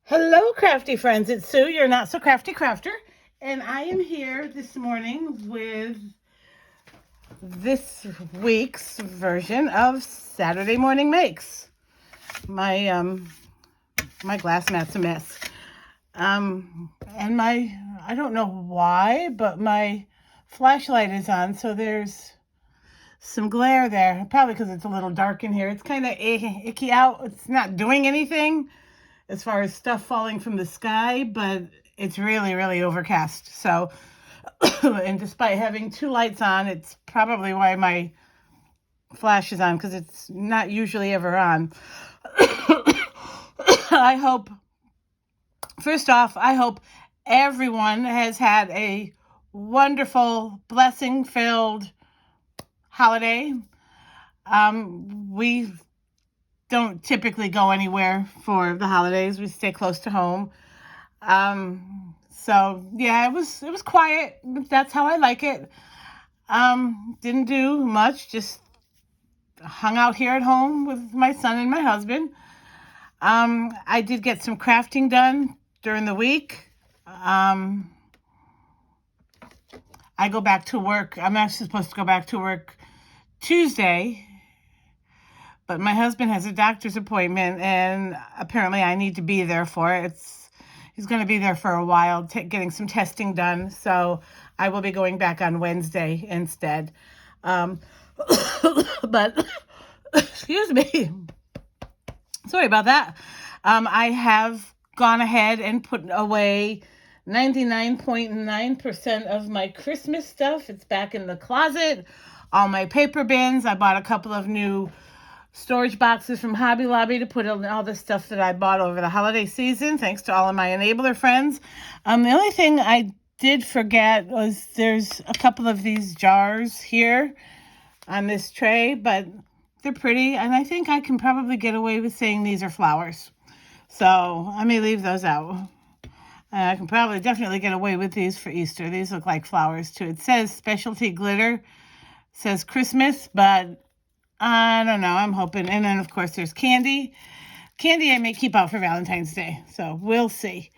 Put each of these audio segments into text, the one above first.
Hello, crafty friends. It's Sue, your not so crafty crafter, and I am here this morning with this week's version of Saturday Morning Makes. My glass mat's a mess. And I don't know why, but my flashlight is on, so there's some glare there. Probably because it's a little dark in here. It's kind of icky out. It's not doing anything as far as stuff falling from the sky, but it's really, really overcast. So, and despite having two lights on, it's probably why my flash is on, because it's not usually ever on. First off, I hope everyone has had a wonderful, blessing-filled holiday. We don't typically go anywhere for the holidays. We stay close to home. So yeah, it was quiet. That's how I like it. Didn't do much, just hung out here at home with my son and my husband. I did get some crafting done during the week. I go back to work. I'm actually supposed to go back to work Tuesday, but my husband has a doctor's appointment, and apparently I need to be there for it. He's going to be there for a while, getting some testing done. So I will be going back on Wednesday instead. But, excuse me. Sorry about that. I have gone ahead and put away 99.9% of my Christmas stuff. It's back in the closet. All my paper bins. I bought a couple of new storage boxes from Hobby Lobby to put in all the stuff that I bought over the holiday season, thanks to all of my enabler friends. The only thing I did forget was there's a couple of these jars here on this tray, but they're pretty, and I think I can probably get away with saying these are flowers. So I may leave those out. I can probably definitely get away with these for Easter. These look like flowers too. It says specialty glitter. It says Christmas, but I don't know. I'm hoping. And then, of course, there's candy. Candy I may keep out for Valentine's Day. So we'll see.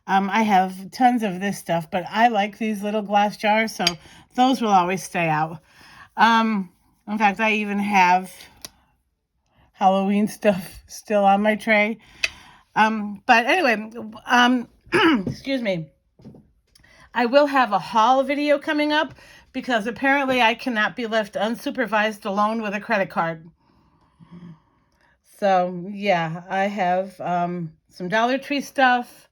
I have tons of this stuff, but I like these little glass jars, so those will always stay out. In fact, I even have Halloween stuff still on my tray. But anyway, excuse me. I will have a haul video coming up, because apparently I cannot be left unsupervised alone with a credit card. So yeah, I have some Dollar Tree stuff.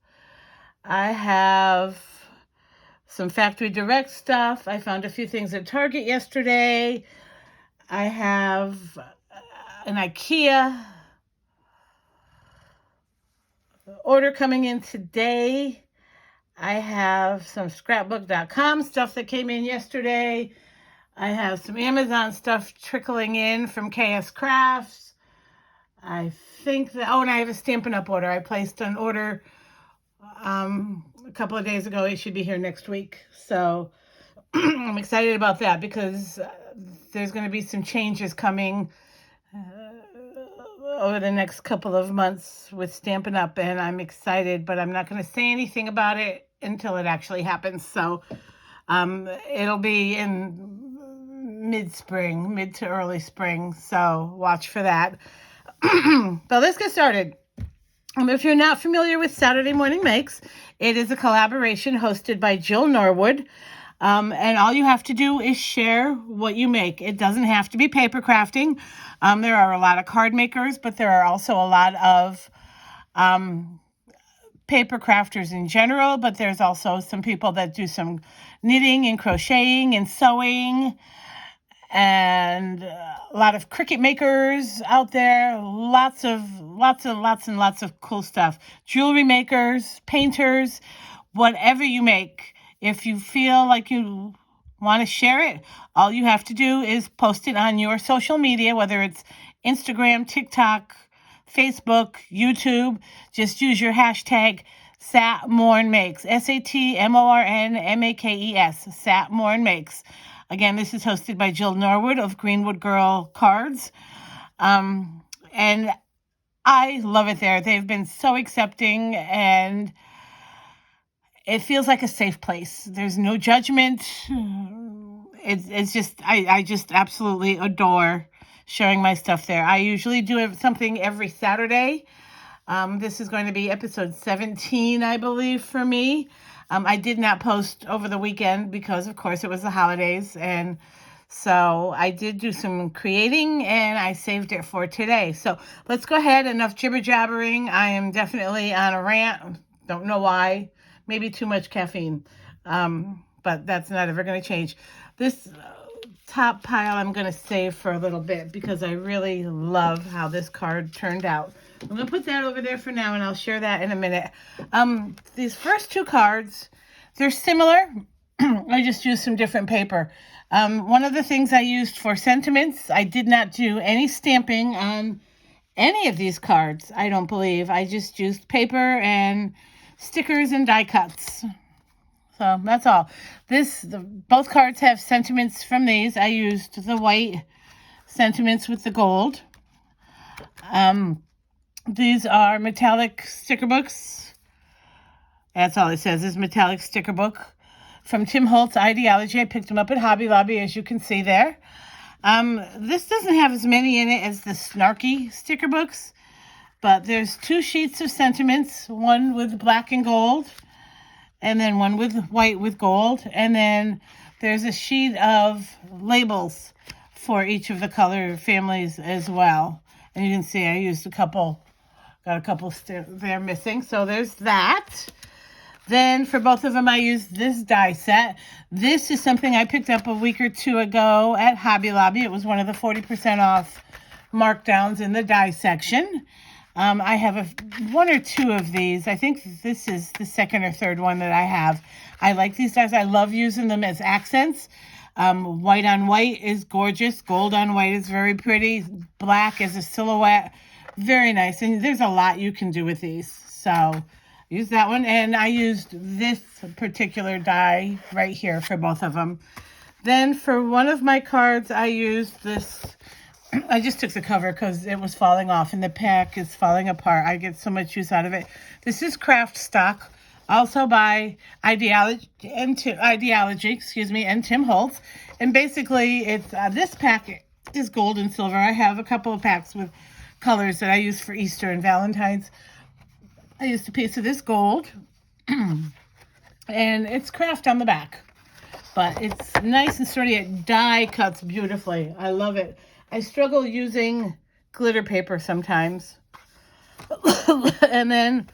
I have some Factory Direct stuff. I found a few things at Target yesterday. I have an IKEA order coming in today. I have some scrapbook.com stuff that came in yesterday. I have some Amazon stuff trickling in from KS Crafts. I think that, and I have a Stampin' Up! Order. I placed an order a couple of days ago. It should be here next week. So I'm excited about that, because there's going to be some changes coming over the next couple of months with Stampin' Up! And I'm excited, but I'm not going to say anything about it until it actually happens. So it'll be in mid to early spring. So watch for that. But let's get started. If you're not familiar with Saturday Morning Makes, it is a collaboration hosted by Jill Norwood. And all you have to do is share what you make. It doesn't have to be paper crafting. There are a lot of card makers, but there are also a lot of paper crafters in general, but there's also some people that do some knitting and crocheting and sewing, and a lot of Cricut makers out there. Lots and lots of cool stuff. Jewelry makers, painters, whatever you make. If you feel like you want to share it, all you have to do is post it on your social media, whether it's Instagram, TikTok, Facebook, YouTube. Just use your hashtag SatMornMakes, SatMornMakes, SatMornMakes. Again, this is hosted by Jill Norwood of Greenwood Girl Cards. And I love it there. They've been so accepting, and it feels like a safe place. There's no judgment. It's just, I just absolutely adore sharing my stuff there. I usually do something every Saturday. This is going to be episode 17, I believe, for me. I did not post over the weekend because, of course, it was the holidays. And so I did do some creating, and I saved it for today. So let's go ahead. Enough jibber jabbering. I am definitely on a rant. Don't know why. Maybe too much caffeine. But that's not ever going to change. This top pile I'm going to save for a little bit because I really love how this card turned out. I'm going to put that over there for now, and I'll share that in a minute. These first two cards, they're similar. I just used some different paper. One of the things I used for sentiments, I did not do any stamping on any of these cards, I don't believe. I just used paper and stickers and die cuts. So that's all. Both cards have sentiments from these. I used the white sentiments with the gold. These are metallic sticker books. That's all it says is metallic sticker book from Tim Holtz Ideology. I picked them up at Hobby Lobby, as you can see there. This doesn't have as many in it as the snarky sticker books, but there's 2 sheets of sentiments, one with black and gold, and then one with white with gold, and then there's a sheet of labels for each of the color families as well. And you can see I used a couple, got a couple there missing, so there's that. Then for both of them, I used this die set. This is something I picked up a week or two ago at Hobby Lobby. It was one of the 40% off markdowns in the die section. I have 1 or 2 of these. I think this is the second or third one that I have. I like these dies. I love using them as accents. White on white is gorgeous. Gold on white is very pretty. Black is a silhouette. Very nice. And there's a lot you can do with these. So use that one. And I used this particular die right here for both of them. Then for one of my cards, I used this. I just took the cover because it was falling off and the pack is falling apart. I get so much use out of it. This is Craft Stock, also by Ideology, and Tim Holtz. And basically, it's this pack is gold and silver. I have a couple of packs with colors that I use for Easter and Valentine's. I used a piece of this gold, and it's craft on the back. But it's nice and sturdy. It die cuts beautifully. I love it. I struggle using glitter paper sometimes. And then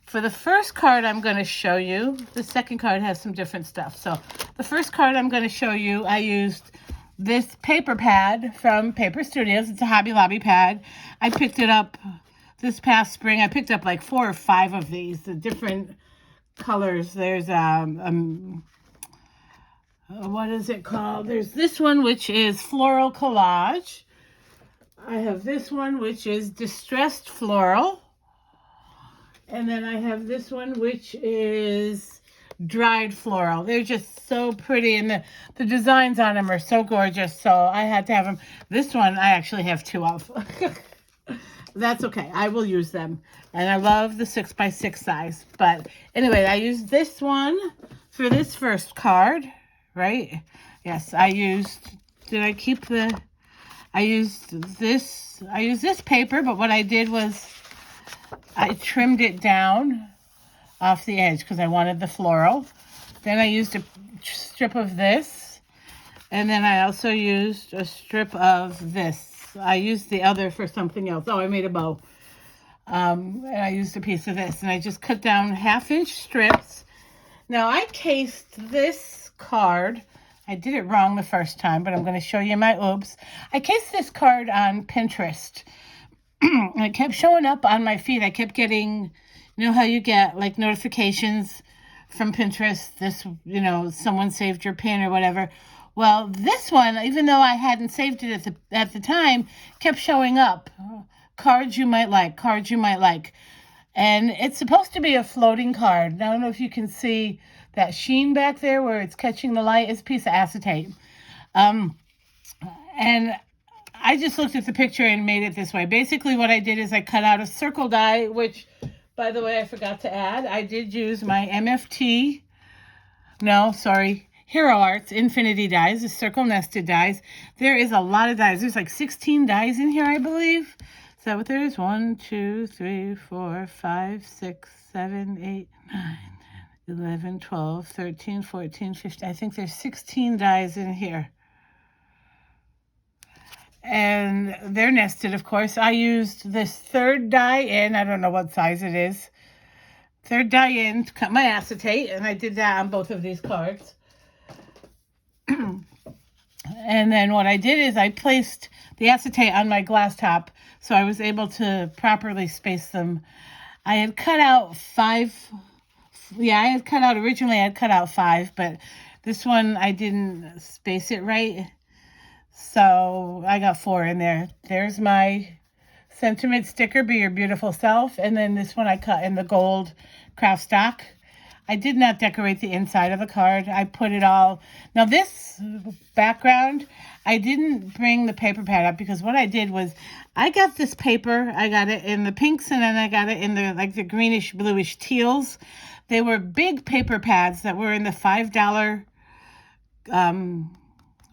for the first card I'm going to show you, the second card has some different stuff. So the first card I'm going to show you, I used this paper pad from Paper Studios. It's a Hobby Lobby pad. I picked it up this past spring. I picked up like 4 or 5 of these, the different colors. There's what is it called? There's this one, which is Floral Collage. I have this one, which is Distressed Floral. And then I have this one, which is Dried Floral. They're just so pretty, and the designs on them are so gorgeous, so I had to have them. This one I actually have 2 of. That's okay. I will use them. And I love the 6x6 size. But anyway, I used this one for this first card, right? Yes, I used this paper, but what I did was I trimmed it down off the edge because I wanted the floral. Then I used a strip of this, and then I also used a strip of this. I used the other for something else. Oh, I made a bow. And I used a piece of this, and I just cut down 1/2-inch strips. Now, I cased this card. I did it wrong the first time, but I'm going to show you my oops. I cased this card on Pinterest. And it kept showing up on my feed. I kept getting, you know how you get like notifications from Pinterest, this, you know, someone saved your pin or whatever. Well, this one, even though I hadn't saved it at the time, kept showing up. Cards you might like, cards you might like. And it's supposed to be a floating card. I don't know if you can see that sheen back there where it's catching the light. It's a piece of acetate. And I just looked at the picture and made it this way. Basically what I did is I cut out a circle die, which, by the way, I forgot to add. I did use my Hero Arts Infinity dies, the circle nested dies. There is a lot of dies. There's like 16 dies in here, I believe. Is that what there is? 1, 2, 3, 4, 5, 6, 7, 8, 9, 10, 11, 12, 13, 14, 15. I think there's 16 dies in here. And they're nested, of course. I used this third die in. I don't know what size it is. Third die in to cut my acetate, and I did that on both of these cards. And then what I did is I placed the acetate on my glass top, so I was able to properly space them. I had cut out 5. Yeah, originally I had cut out 5, but this one I didn't space it right. So I got 4 in there. There's my sentiment sticker, Be Your Beautiful Self. And then this one I cut in the gold craft stock. I did not decorate the inside of the card. I put it all. Now this background, I didn't bring the paper pad up because what I did was I got this paper. I got it in the pinks and then I got it in the greenish bluish teals. They were big paper pads that were in the $5,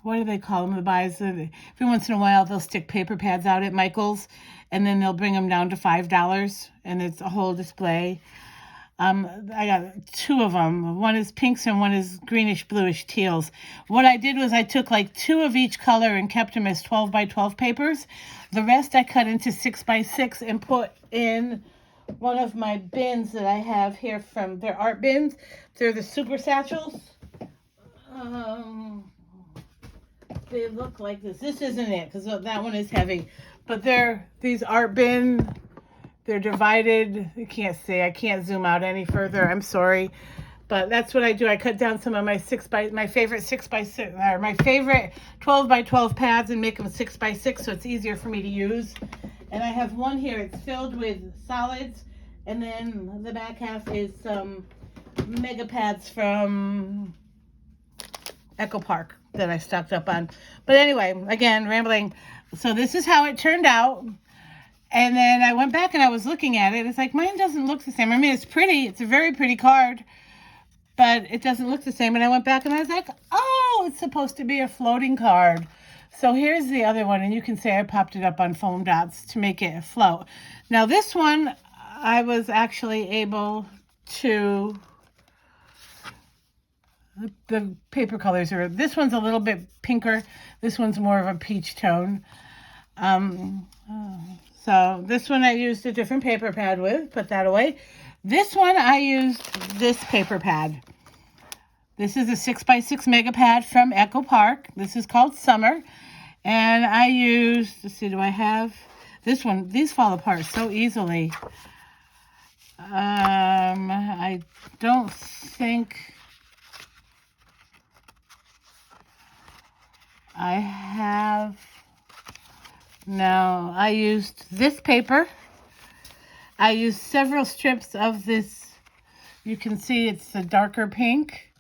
what do they call them? The buys. Every once in a while, they'll stick paper pads out at Michael's, and then they'll bring them down to $5, and it's a whole display. I got 2 of them. One is pinks and one is greenish bluish teals. What I did was I took like 2 of each color and kept them as 12 by 12 papers. The rest I cut into 6 by 6 and put in one of my bins that I have here from their art bins. They're the super satchels. They look like this. This isn't it because that one is heavy. But these art bin. They're divided. You can't see. I can't zoom out any further. I'm sorry. But that's what I do. I cut down some of my favorite 6 by 6, or my favorite 12 by 12 pads and make them 6 by 6 so it's easier for me to use. And I have one here. It's filled with solids. And then the back half is some mega pads from Echo Park that I stocked up on. But anyway, again, rambling. So this is how it turned out. And then I went back and I was looking at it. It's like, mine doesn't look the same. I mean, it's pretty. It's a very pretty card. But it doesn't look the same. And I went back and I was like, oh, it's supposed to be a floating card. So here's the other one. And you can see I popped it up on foam dots to make it float. Now this one, I was actually able to... The paper colors are... This one's a little bit pinker. This one's more of a peach tone. So this one I used a different paper pad with. Put that away. This one I used this paper pad. This is a 6 by 6 mega pad from Echo Park. This is called Summer. And I used, let's see, do I have this one? These fall apart so easily. I don't think I have. No, I used this paper. I used several strips of this. You can see it's a darker pink.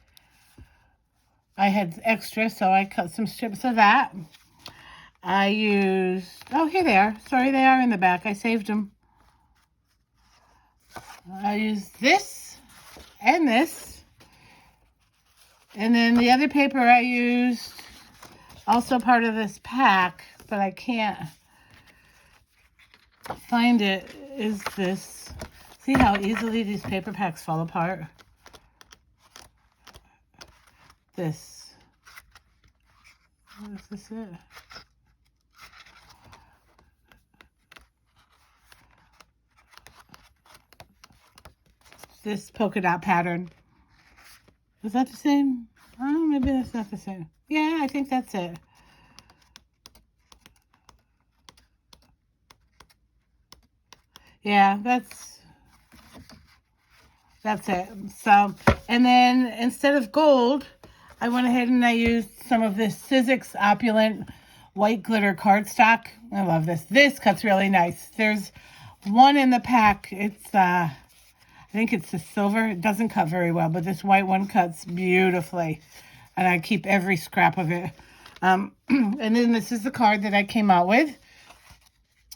I had extra, so I cut some strips of that. I used, oh, here they are. Sorry, they are in the back. I saved them. I used this and this. And then the other paper I used, also part of this pack, but I can't find it, is this. See how easily these paper packs fall apart? This. What is this it? This polka dot pattern. Is that the same? Oh, maybe that's not the same. Yeah, I think that's it. Yeah, that's it. So, and then instead of gold, I went ahead and I used some of this Sizzix Opulent white glitter cardstock. I love this. This cuts really nice. There's one in the pack. It's, I think it's the silver. It doesn't cut very well, but this white one cuts beautifully. And I keep every scrap of it. And then this is the card that I came out with.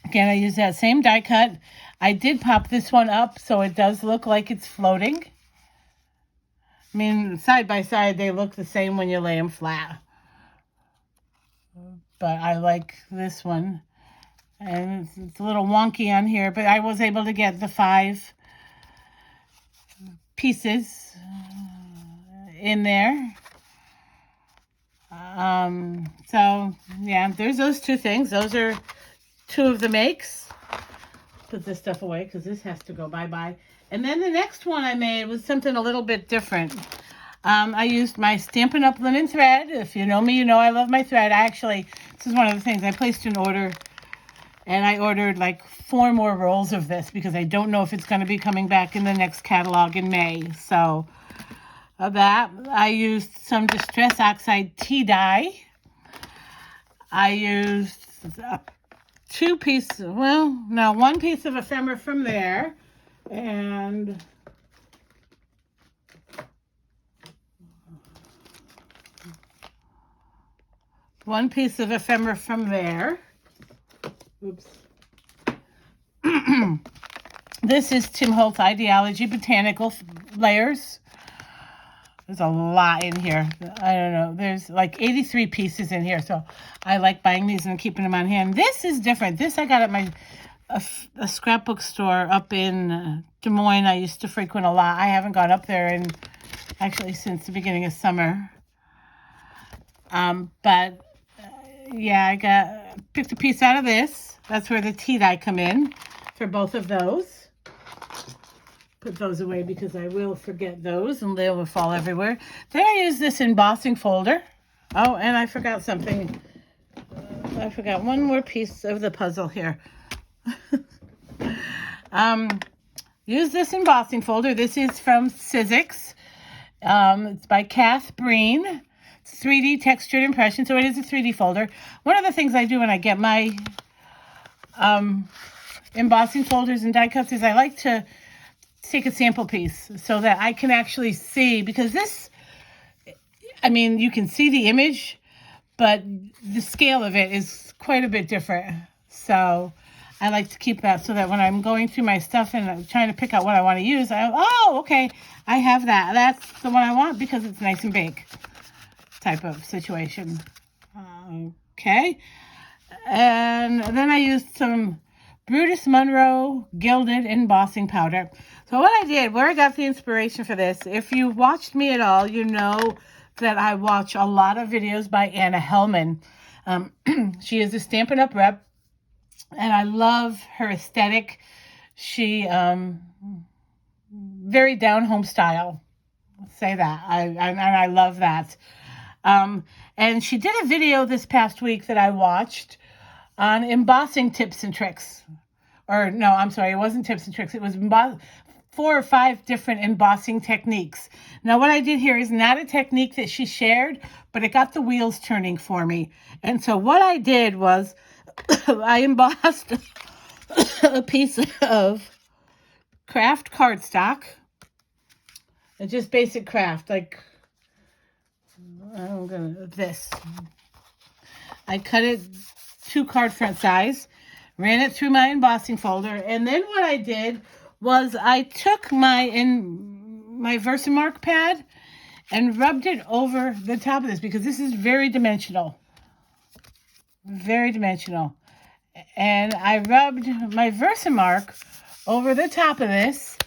Again, I use that same die cut. I did pop this one up so it does look like it's floating. I mean, side by side, they look the same when you lay them flat. But I like this one. And it's a little wonky on here, but I was able to get the 5 pieces in there. So, yeah, there's those 2 things. Those are 2 of the makes. Put this stuff away because this has to go bye-bye. And then the next one I made was something a little bit different. I used my Stampin' Up! Linen thread. If you know me, you know I love my thread. This is one of the things. I placed an order, and I ordered like 4 more rolls of this because I don't know if it's going to be coming back in the next catalog in May. So, that. I used some Distress Oxide tea dye. I used 1 piece of ephemera from there, and one piece of ephemera from there. Oops. This is Tim Holtz Ideology Botanical Layers. There's a lot in here. I don't know. There's like 83 pieces in here. So I like buying these and keeping them on hand. This is different. This I got at a scrapbook store up in Des Moines. I used to frequent a lot. I haven't gone up there actually since the beginning of summer. Yeah, I picked a piece out of this. That's where the tea dye come in for both of those. Put those away because I will forget those and they will fall everywhere. Then I use this embossing folder. Oh, and I forgot something. I forgot one more piece of the puzzle here. Use this embossing folder. This is from Sizzix. It's by Kath Breen. It's 3D textured impression, so it is a 3D folder. One of the things I do when I get my embossing folders and die cuts is I like to take a sample piece so that I can actually see, because this, I mean, you can see the image, but the scale of it is quite a bit different. So I like to keep that so that when I'm going through my stuff and I'm trying to pick out what I want to use, okay, I have that. That's the one I want because it's nice and big type of situation. Okay. And then I used some Brutus Monroe Gilded Embossing Powder. So what I did, where I got the inspiration for this, if you watched me at all, you know that I watch a lot of videos by Anna Hellman. She is a Stampin' Up! Rep, and I love her aesthetic. She, very down-home style. Let's say that. I love that. And she did a video this past week that I watched on embossing tips and tricks. Or no, I'm sorry, it wasn't tips and tricks. It was 4 or 5 different embossing techniques. Now, what I did here is not a technique that she shared, but it got the wheels turning for me. And so what I did was I embossed a piece of craft cardstock. And just basic craft, like this. I cut it 2 card front size, ran it through my embossing folder, and then what I did was I took my Versamark pad and rubbed it over the top of this because this is very dimensional. Very dimensional. And I rubbed my Versamark over the top of this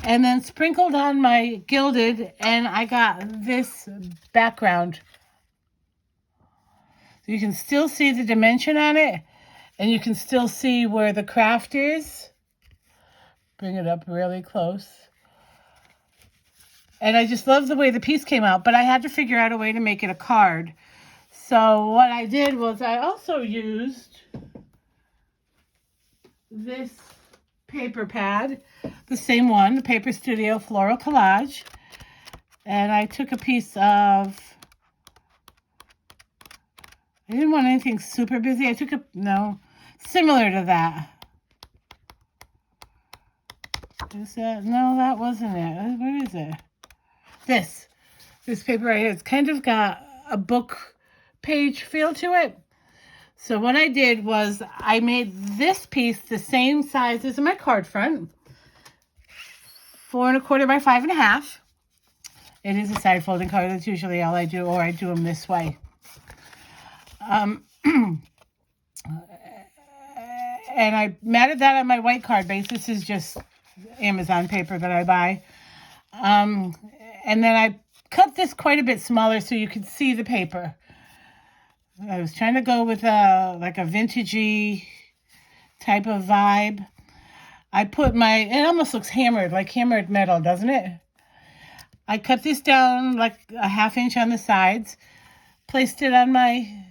and then sprinkled on my gilded, and I got this background. So you can still see the dimension on it, and you can still see where the craft is. Bring it up really close. And I just love the way the piece came out, but I had to figure out a way to make it a card. So what I did was I also used this paper pad, the same one, the Paper Studio Floral Collage. And I took a piece of, I didn't want anything super busy. I took similar to that. Is that, no, that wasn't it. What is it? This paper right here. It's kind of got a book page feel to it. So what I did was I made this piece the same size as my card front, 4 1/4 by 5 1/2. It is a side folding card. That's usually all I do, or I do them this way. And I matted that on my white card base. This is just Amazon paper that I buy. And then I cut this quite a bit smaller so you could see the paper. I was trying to go with like a vintagey type of vibe. I put it almost looks hammered, like hammered metal, doesn't it? I cut this down like a 1/2 inch on the sides, placed it on my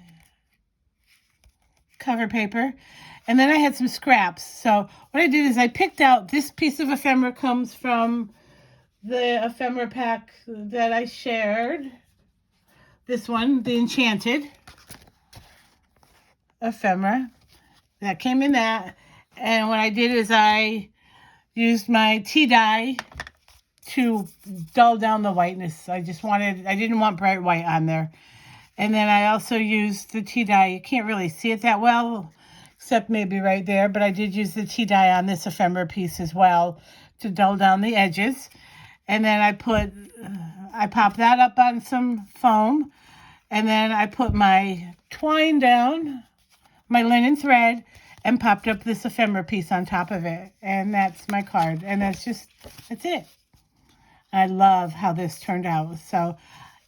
cover paper, and then I had some scraps. So what I did is I picked out this piece of ephemera, comes from the ephemera pack that I shared. This one, the Enchanted ephemera, that came in that. And what I did is I used my tea dye to dull down the whiteness. I didn't want bright white on there. And then I also used the tea dye. You can't really see it that well, except maybe right there, but I did use the tea dye on this ephemera piece as well to dull down the edges. And then I popped that up on some foam, and then I put my twine down, my linen thread, and popped up this ephemera piece on top of it. And that's my card. And that's it. I love how this turned out. So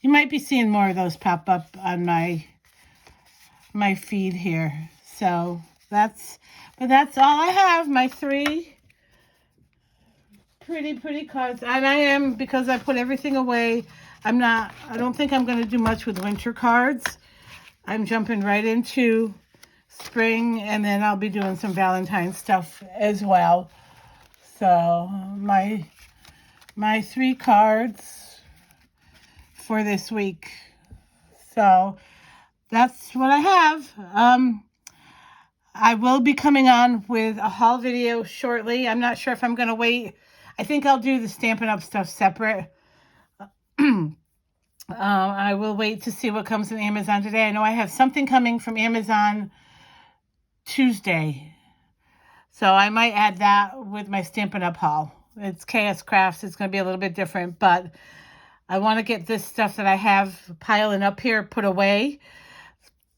you might be seeing more of those pop up on my feed here. So that's all I have. My 3 pretty cards. And because I put everything away, I don't think I'm going to do much with winter cards. I'm jumping right into spring, and then I'll be doing some Valentine's stuff as well. So my 3 cards for this week. So that's what I have. I will be coming on with a haul video shortly. I'm not sure if I'm going to wait. I think I'll do the Stampin' Up! Stuff separate. I will wait to see what comes from Amazon today. I know I have something coming from Amazon Tuesday, so I might add that with my Stampin' Up! Haul. It's KS Crafts. It's going to be a little bit different, but I want to get this stuff that I have piling up here put away.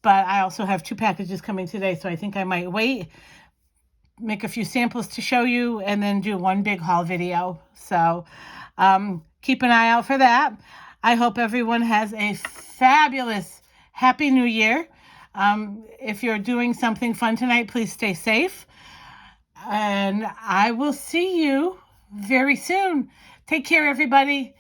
But I also have 2 packages coming today, so I think I might wait, make a few samples to show you, and then do one big haul video. So keep an eye out for that. I hope everyone has a fabulous Happy New Year. If you're doing something fun tonight, please stay safe. And I will see you very soon. Take care, everybody.